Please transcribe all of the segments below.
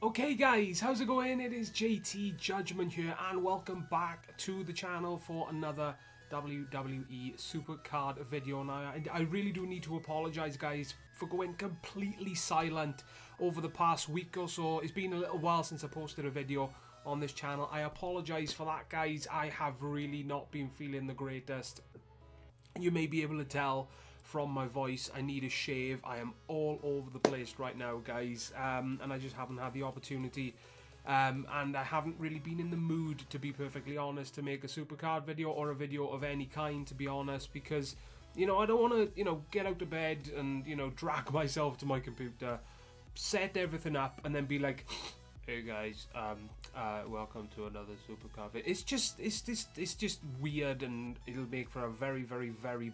Okay guys, how's it going? It is JT Judgment here and welcome back to the channel for another WWE Supercard video. Now I really do need to apologise guys for going completely silent over the past week or so. It's been a little while since I posted a video on this channel. I apologise for that guys. I have really not been feeling the greatest. You may be able to tell from my voice, I need a shave. I am all over the place right now guys, and I just haven't had the opportunity, and I haven't really been in the mood, to be perfectly honest, to make a Supercard video or a video of any kind, to be honest, because, you know, I don't want to, you know, get out of bed and, you know, drag myself to my computer, set everything up, and then be like, hey guys, welcome to another Supercard video. It's just weird, and it'll make for a very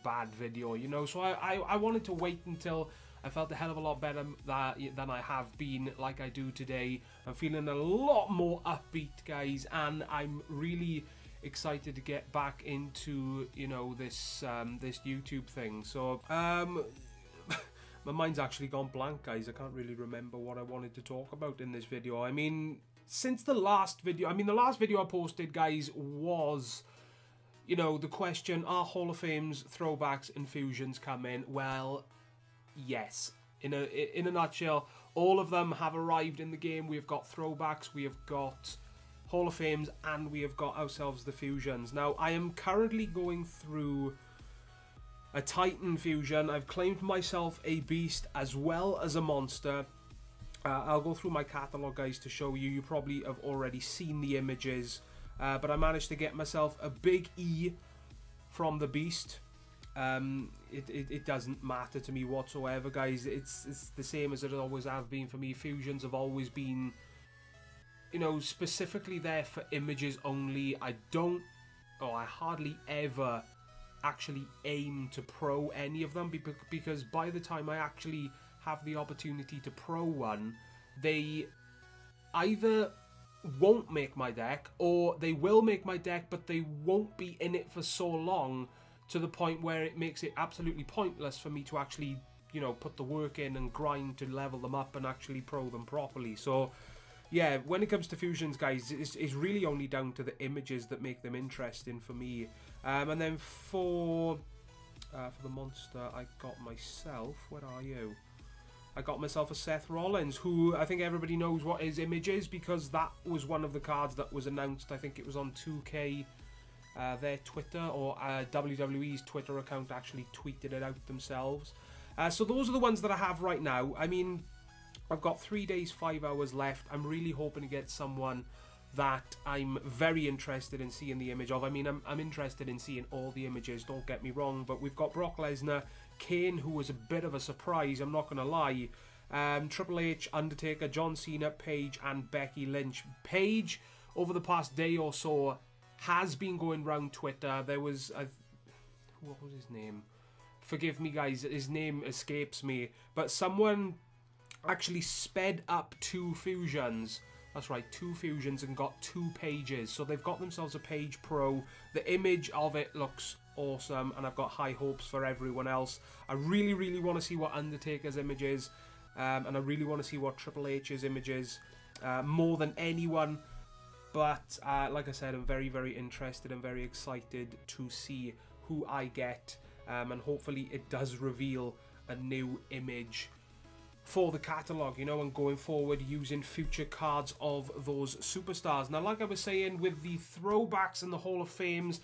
bad video, you know. So I wanted to wait until I felt a hell of a lot better than I have been, like I do today. I'm feeling a lot more upbeat, guys, and I'm really excited to get back into, you know, this this YouTube thing. So my mind's actually gone blank, guys. I can't really remember what I wanted to talk about in this video. I mean, since the last video, the last video I posted, guys, was, you know, the question, are Hall of Fames, throwbacks, and fusions coming? Well, yes. In a nutshell, all of them have arrived in the game. We've got throwbacks, we have got Hall of Fames, and we have got ourselves the fusions. Now, I am currently going through a Titan fusion. I've claimed myself a beast as well as a monster. I'll go through my catalogue, guys, to show you. You probably have already seen the images, but I managed to get myself a big E from the beast. It doesn't matter to me whatsoever, guys. It's the same as it always have been for me. Fusions have always been, you know, specifically there for images only. I hardly ever actually aim to pro any of them, because by the time I actually have the opportunity to pro one, they either won't make my deck, or they will make my deck but they won't be in it for so long to the point where it makes it absolutely pointless for me to actually, you know, put the work in and grind to level them up and actually pro them properly. So yeah, when it comes to fusions, guys, it's really only down to the images that make them interesting for me. And then for the monster, I got myself, where are you? I got myself a Seth Rollins, who I think everybody knows what his image is, because that was one of the cards that was announced. I think it was on 2K, their Twitter, or WWE's Twitter account actually tweeted it out themselves. So those are the ones that I have right now. I mean, I've got 3 days, 5 hours left. I'm really hoping to get someone that I'm very interested in seeing the image of. I mean, I'm interested in seeing all the images, don't get me wrong, but we've got Brock Lesnar, Kane, who was a bit of a surprise, I'm not going to lie, Triple H, Undertaker, John Cena, Paige, and Becky Lynch. Paige, over the past day or so, has been going around Twitter. There was, what was his name? Forgive me, guys, his name escapes me, but someone actually sped up 2 fusions. That's right, 2 fusions, and got 2 pages. So they've got themselves a Page Pro. The image of it looks awesome, and I've got high hopes for everyone else. I really want to see what Undertaker's image is, and I really want to see what Triple H's image is, more than anyone. But like I said, I'm very interested and very excited to see who I get, and hopefully it does reveal a new image for the catalogue, you know, and going forward using future cards of those superstars. Now, like I was saying, with the throwbacks and the Hall of Fames,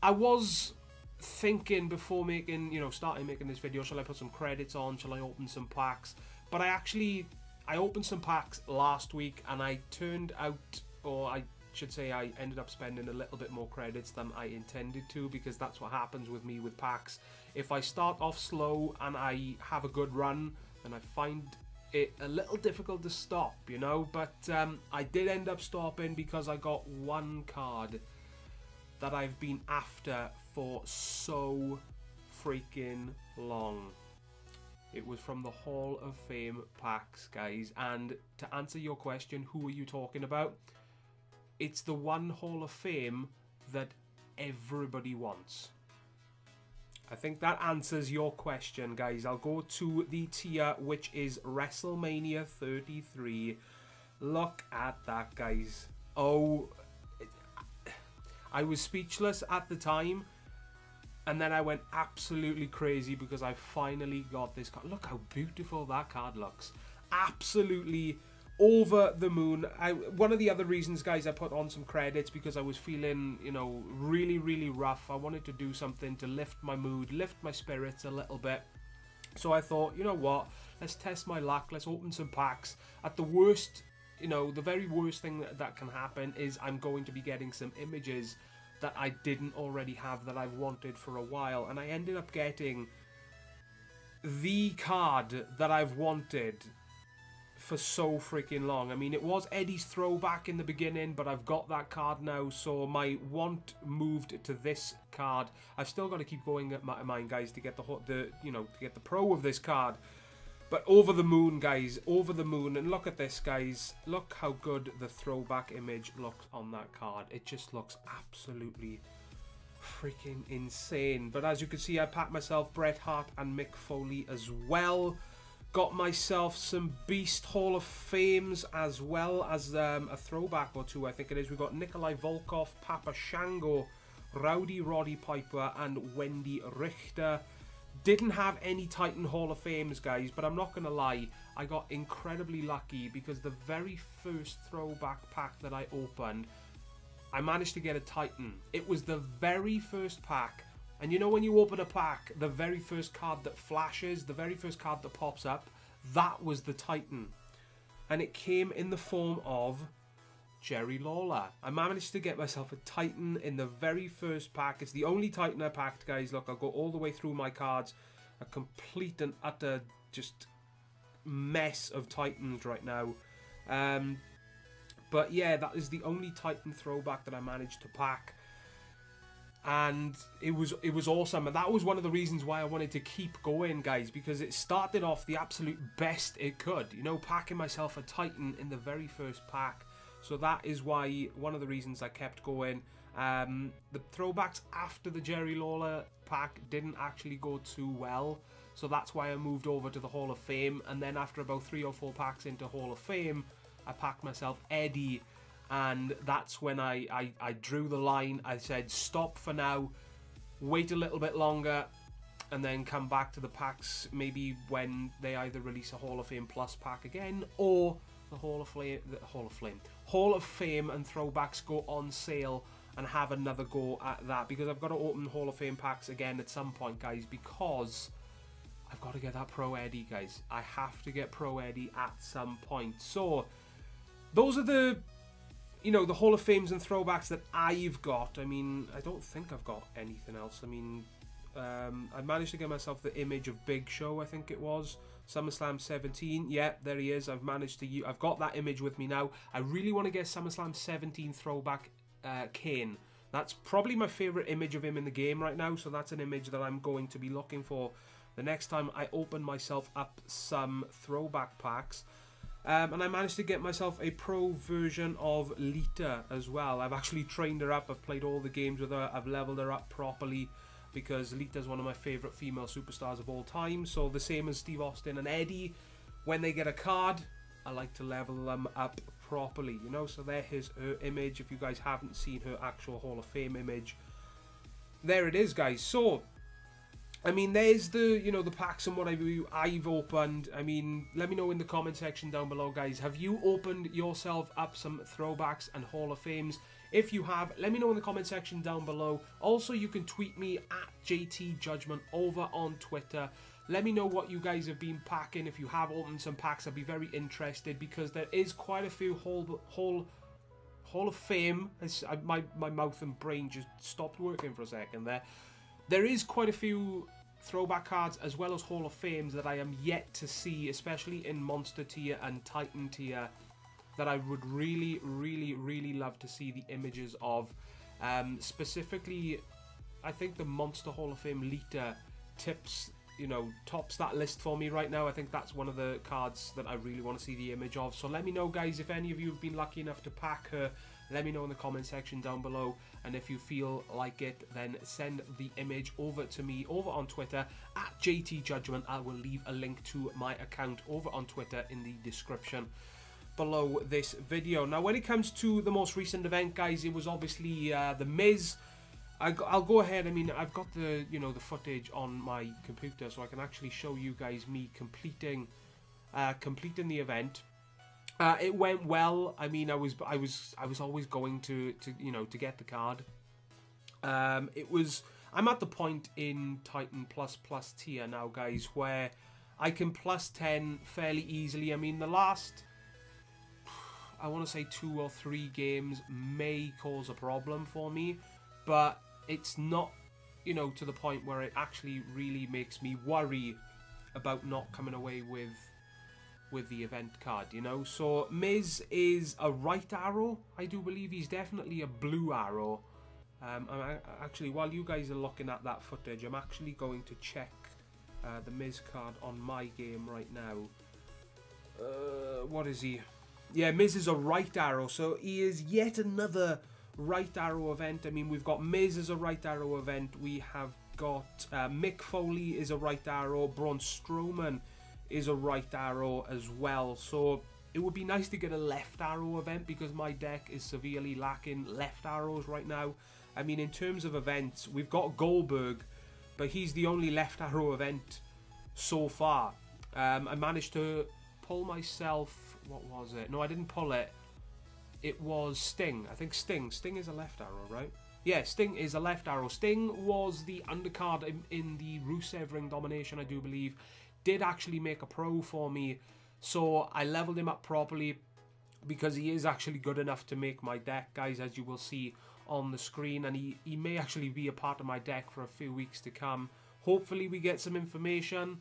I was thinking before making, you know, starting making this video, shall I put some credits on, shall I open some packs? But I opened some packs last week, and I turned out, or I should say I ended up spending a little bit more credits than I intended to, because that's what happens with me with packs. If I start off slow and I have a good run, and I find it a little difficult to stop, you know, but I did end up stopping because I got one card that I've been after for so freaking long. It was from the Hall of Fame packs, guys, and to answer your question, who are you talking about? It's the one Hall of Fame that everybody wants. I think that answers your question, guys. I'll go to the tier, which is WrestleMania 33. Look at that, guys. Oh, I was speechless at the time, and then I went absolutely crazy because I finally got this card. Look how beautiful that card looks. Absolutely over the moon. One of the other reasons, guys, I put on some credits because I was feeling, you know, really, really rough. I wanted to do something to lift my mood, lift my spirits a little bit. So I thought, you know what, let's test my luck, let's open some packs. At the worst, you know, the very worst thing that can happen is I'm going to be getting some images that I didn't already have that I've wanted for a while. And I ended up getting the card that I've wanted for so freaking long. I mean, it was Eddie's throwback in the beginning, but I've got that card now, so my want moved to this card. I've still got to keep going at mine, guys, to get the you know, to get the pro of this card. But over the moon, guys, over the moon. And look at this, guys. Look how good the throwback image looks on that card. It just looks absolutely freaking insane. But as you can see, I packed myself Bret Hart and Mick Foley as well. Got myself some Beast Hall of Fames as well as a throwback or two, I think it is. We've got Nikolai Volkov, Papa Shango, Rowdy Roddy Piper, and Wendy Richter. Didn't have any Titan Hall of Fames, guys, but I'm not going to lie, I got incredibly lucky because the very first throwback pack that I opened, I managed to get a Titan. It was the very first pack, and you know when you open a pack, the very first card that flashes, the very first card that pops up, that was the Titan. And it came in the form of Jerry Lawler. I managed to get myself a Titan in the very first pack. It's the only Titan I packed, guys. Look, I'll go all the way through my cards. A complete and utter just mess of Titans right now. But yeah, that is the only Titan throwback that I managed to pack. And it was awesome. And that was one of the reasons why I wanted to keep going, guys, because it started off the absolute best it could. You know, packing myself a Titan in the very first pack. So that is why, one of the reasons I kept going. The throwbacks after the Jerry Lawler pack didn't actually go too well. So that's why I moved over to the Hall of Fame. And then after about 3 or 4 packs into Hall of Fame, I packed myself Eddie. And that's when I drew the line. I said, stop for now. Wait a little bit longer. And then come back to the packs maybe when they either release a Hall of Fame Plus pack again, or the Hall of Fame and throwbacks go on sale and have another go at that, because I've got to open Hall of Fame packs again at some point, guys, because I've got to get that Pro Eddie, guys. I have to get Pro Eddie at some point. So those are the, you know, the Hall of Fames and throwbacks that I've got. I mean, I don't think I've got anything else. I mean, I managed to get myself the image of Big Show, I think it was. SummerSlam 17, yeah, there he is. I've got that image with me now. I really want to get SummerSlam 17 throwback Kane. That's probably my favourite image of him in the game right now, so that's an image that I'm going to be looking for the next time I open myself up some throwback packs. And I managed to get myself a pro version of Lita as well. I've actually trained her up. I've played all the games with her. I've leveled her up properly, because Lita's one of my favourite female superstars of all time. So the same as Steve Austin and Eddie, when they get a card, I like to level them up properly, you know. So there's her image. If you guys haven't seen her actual Hall of Fame image, there it is, guys. So I mean, there's the, you know, the packs and what I've opened. I mean, let me know in the comment section down below, guys. Have you opened yourself up some throwbacks and Hall of Fames? If you have, let me know in the comment section down below. Also, you can tweet me at JT Judgment over on Twitter. Let me know what you guys have been packing. If you have opened some packs, I'd be very interested, because there is quite a few Hall of Fame. My mouth and brain just stopped working for a second there. There is quite a few throwback cards as well as Hall of Fames that I am yet to see, especially in Monster tier and Titan tier, that I would really, really, really love to see the images of. Specifically, I think the Monster Hall of Fame Lita tops that list for me right now. I think that's one of the cards that I really want to see the image of. So let me know, guys, if any of you have been lucky enough to pack her. Let me know in the comment section down below, and if you feel like it, then send the image over to me over on Twitter at JT Judgment. I will leave a link to my account over on Twitter in the description. below this video. Now, when it comes to the most recent event, guys, it was obviously the MIZ. I'll go ahead. I mean, I've got the the footage on my computer, so I can actually show you guys me completing the event. It went well. I mean, I was always going to get the card. I'm at the point in Titan plus tier now, guys, where I can plus 10 fairly easily. I mean, the last, I want to say 2 or 3 games may cause a problem for me, but it's not, to the point where it actually really makes me worry about not coming away with the event card, So MIZ is a right arrow. I do believe he's definitely a blue arrow. Actually, while you guys are looking at that footage, I'm actually going to check the MIZ card on my game right now. What is he? Yeah, MIZ is a right arrow, so he is yet another right arrow event. I mean, we've got MIZ as a right arrow event. We have got Mick Foley is a right arrow. Braun Strowman is a right arrow as well. So it would be nice to get a left arrow event, because my deck is severely lacking left arrows right now. I mean, in terms of events, we've got Goldberg, but he's the only left arrow event so far. I managed to pull myself, what was it? No, I didn't pull it. It was Sting. I think Sting. Sting is a left arrow, right? Yeah, Sting is a left arrow. Sting was the undercard in the Rusev Ring Domination, I do believe. Did actually make a pro for me, so I leveled him up properly, because he is actually good enough to make my deck, guys, as you will see on the screen, and he may actually be a part of my deck for a few weeks to come. Hopefully we get some information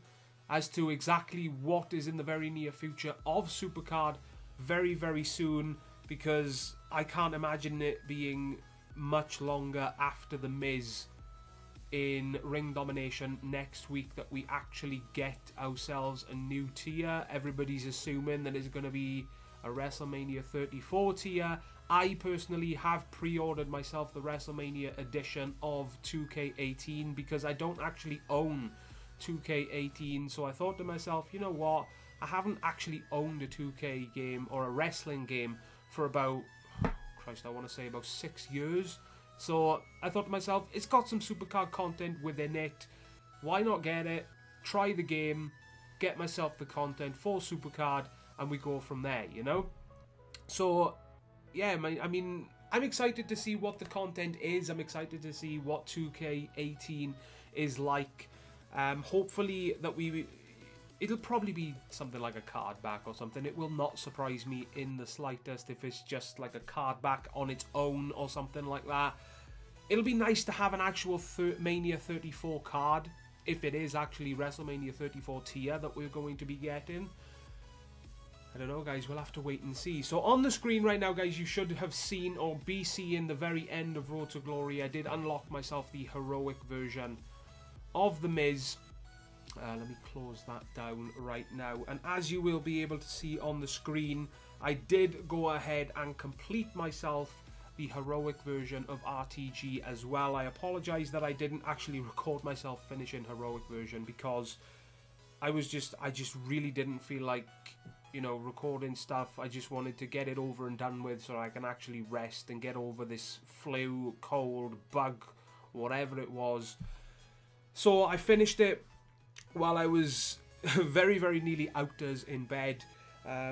as to exactly what is in the very near future of Supercard very, very soon, because I can't imagine it being much longer after the MIZ in Ring Domination next week that we actually get ourselves a new tier. Everybody's assuming that it's going to be a WrestleMania 34 tier. I personally have pre-ordered myself the WrestleMania edition of 2K18, because I don't actually own 2K18, so I thought to myself, you know what, I haven't actually owned a 2K game or a wrestling game for about, Christ, I want to say about 6 years. So I thought to myself, it's got some Supercard content within it, why not get it, try the game, get myself the content for Supercard, and we go from there, So yeah, I mean, I'm excited to see what the content is. I'm excited to see what 2K18 is like. Hopefully that it'll probably be something like a card back or something. It will not surprise me in the slightest if it's just like a card back on its own or something like that. It'll be nice to have an actual Mania 34 card, if it is actually WrestleMania 34 tier that we're going to be getting. I don't know, guys, we'll have to wait and see. So on the screen right now, guys, you should have seen or be seeing the very end of Road to Glory. I did unlock myself the heroic version of the MIZ. Let me close that down right now. And as you will be able to see on the screen, I did go ahead and complete myself the heroic version of RTG as well. I apologize that I didn't actually record myself finishing heroic version, because I just really didn't feel like, recording stuff. I just wanted to get it over and done with so I can actually rest and get over this flu, cold, bug, whatever it was. So I finished it while I was very, very nearly outdoors in bed.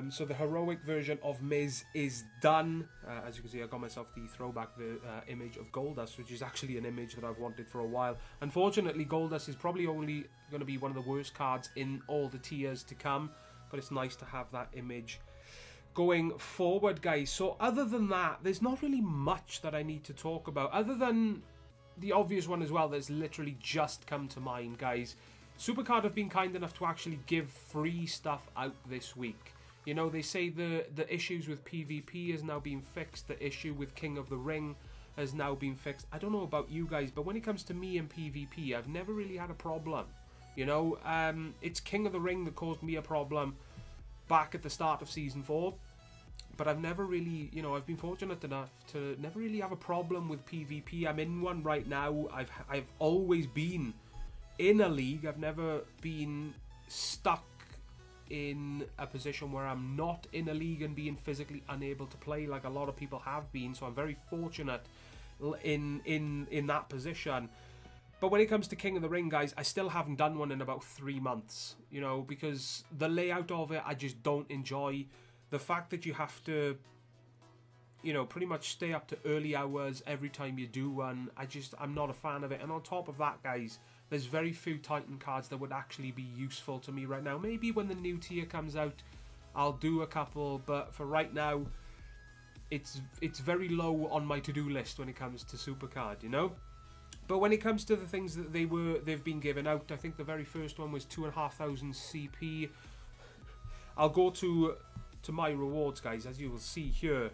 So the heroic version of MIZ is done. As you can see, I got myself the throwback image of Goldust, which is actually an image that I've wanted for a while. Unfortunately, Goldust is probably only going to be one of the worst cards in all the tiers to come, but it's nice to have that image going forward, guys. So other than that, there's not really much that I need to talk about, other than the obvious one as well that's literally just come to mind, guys. Supercard have been kind enough to actually give free stuff out this week. They say the issues with PvP has now been fixed. The issue with King of the Ring has now been fixed. I don't know about you guys, but when it comes to me and PvP, I've never really had a problem. It's King of the Ring that caused me a problem back at the start of Season 4. But I've never really, I've been fortunate enough to never really have a problem with PvP. I'm in one right now. I've always been in a league. I've never been stuck in a position where I'm not in a league and being physically unable to play like a lot of people have been, so I'm very fortunate in that position. But when it comes to King of the Ring, guys, I still haven't done one in about 3 months, you know, because the layout of it I just don't enjoy. The fact that you have to, you know, pretty much stay up to early hours every time you do one, I'm not a fan of it. And on top of that, guys, there's very few Titan cards that would actually be useful to me right now. Maybe when the new tier comes out, I'll do a couple, but for right now, it's very low on my to-do list when it comes to Supercard, you know? But when it comes to the things that they've been given out, I think the very first one was 2,500 CP. I'll go to my rewards, guys, as you will see here.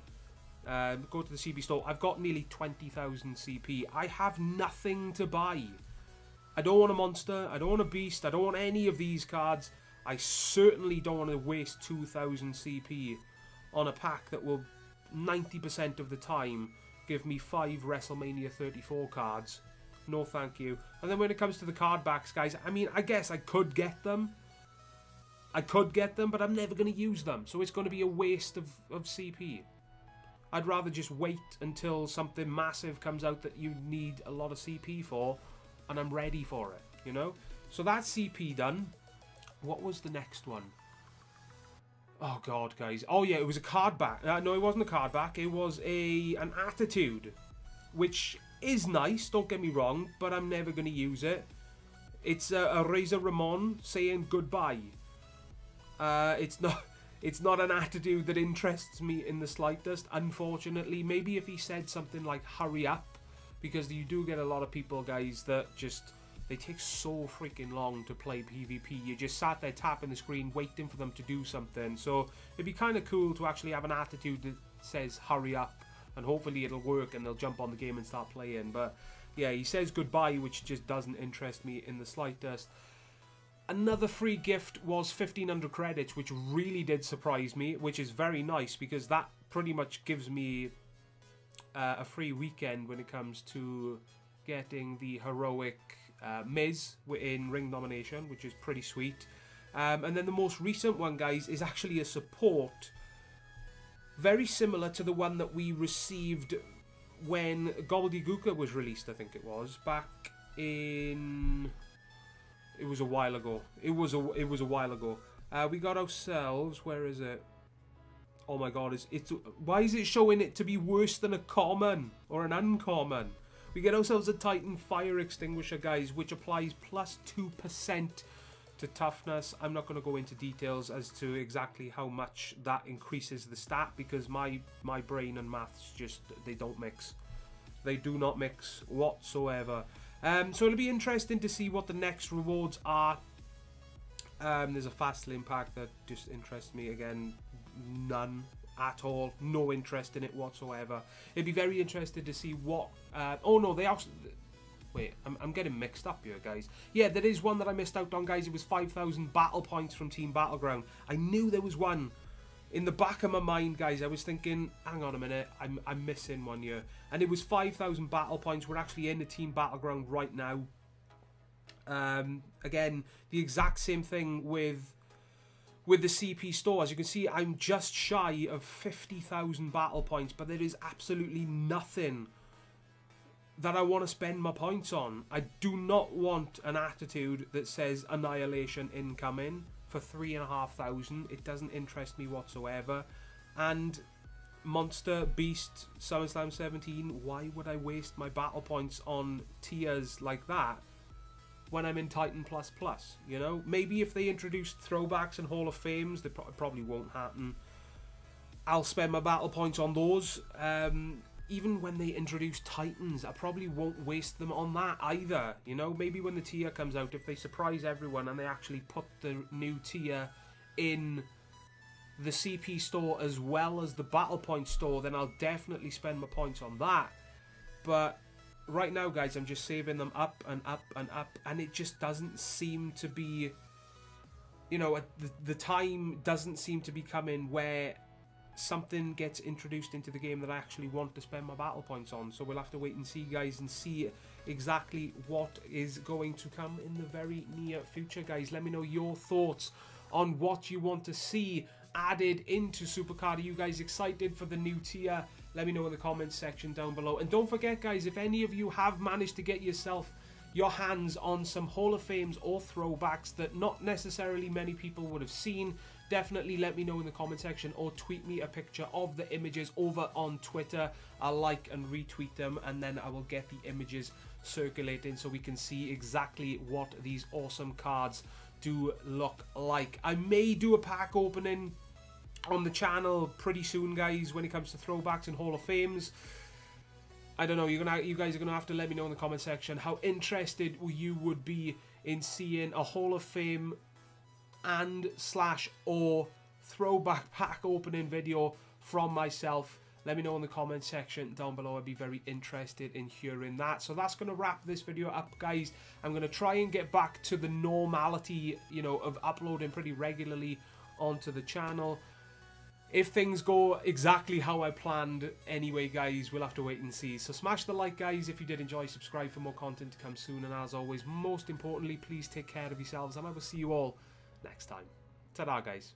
Go to the CP store. I've got nearly 20,000 CP. I have nothing to buy. I don't want a monster. I don't want a beast. I don't want any of these cards. I certainly don't want to waste 2,000 CP on a pack that will 90% of the time give me 5 WrestleMania 34 cards. No thank you. And then when it comes to the card backs, guys, I mean, I guess I could get them. But I'm never going to use them. So it's going to be a waste of CP. I'd rather just wait until something massive comes out that you need a lot of CP for, and I'm ready for it, you know? So that's CP done. What was the next one? Oh, God, guys. Oh, yeah, it was a card back. No, it wasn't a card back. It was an attitude, which is nice, don't get me wrong, but I'm never going to use it. It's a Razor Ramon saying goodbye. It's not an attitude that interests me in the slightest, unfortunately. Maybe if he said something like hurry up, because you do get a lot of people, guys, that just, they take so freaking long to play PvP. You just sat there tapping the screen waiting for them to do something. So it'd be kind of cool to actually have an attitude that says hurry up, and hopefully it'll work and they'll jump on the game and start playing. But yeah, he says goodbye, which just doesn't interest me in the slightest. Another free gift was 1,500 credits, which really did surprise me, which is very nice because that pretty much gives me a free weekend when it comes to getting the heroic MIZ in ring nomination, which is pretty sweet. And then the most recent one, guys, is actually a support very similar to the one that we received when Gobbledygooker was released, I think it was, back in... It was a while ago. It was a while ago. We got ourselves... Where is it? Oh my god, why is it showing it to be worse than a common or an uncommon? We get ourselves a Titan Fire Extinguisher, guys, which applies plus 2% to toughness. I'm not going to go into details as to exactly how much that increases the stat because my brain and maths just, they don't mix. They do not mix whatsoever. So it'll be interesting to see what the next rewards are. There's a fast lane pack that just interests me. Again, none at all. No interest in it whatsoever. It'd be very interesting to see what... oh no, they also... Wait, I'm getting mixed up here, guys. Yeah, there is one that I missed out on, guys. It was 5,000 battle points from Team Battleground. I knew there was one. In the back of my mind, guys, I was thinking, hang on a minute, I'm missing one here. And it was 5,000 battle points. We're actually in the Team Battleground right now. Again, the exact same thing with the CP store. As you can see, I'm just shy of 50,000 battle points, but there is absolutely nothing that I want to spend my points on. I do not want an attitude that says Annihilation incoming for 3,500. It doesn't interest me whatsoever. And Monster, Beast, SummerSlam 17, why would I waste my battle points on tiers like that when I'm in Titan++, you know? Maybe if they introduced throwbacks and Hall of Fames, that probably won't happen. I'll spend my battle points on those. Even when they introduce Titans, I probably won't waste them on that either. You know, maybe when the tier comes out, if they surprise everyone and they actually put the new tier in the CP store as well as the Battle Point store, then I'll definitely spend my points on that. But right now, guys, I'm just saving them up and up and up, and it just doesn't seem to be, you know, the time doesn't seem to be coming where something gets introduced into the game that I actually want to spend my battle points on. So we'll have to wait and see, guys, and see exactly what is going to come in the very near future, guys. Let me know your thoughts on what you want to see added into Supercard. Are you guys excited for the new tier? Let me know in the comments section down below. And don't forget, guys, if any of you have managed to get yourself your hands on some Hall of Fames or throwbacks that not necessarily many people would have seen, definitely let me know in the comment section or tweet me a picture of the images over on Twitter. I'll like and retweet them, and then I will get the images circulating so we can see exactly what these awesome cards do look like. I may do a pack opening on the channel pretty soon, guys, when it comes to throwbacks and Hall of Fames. I don't know, you guys are gonna have to let me know in the comment section how interested you would be in seeing a Hall of Fame and /or throwback pack opening video from myself. Let me know in the comment section down below. I'd be very interested in hearing that. So that's going to wrap this video up, guys. I'm going to try and get back to the normality, you know, of uploading pretty regularly onto the channel. If things go exactly how I planned anyway, guys, we'll have to wait and see. So smash the like, guys, if you did enjoy. Subscribe for more content to come soon. And as always, most importantly, please take care of yourselves. And I will see you all next time. Ta-da, guys.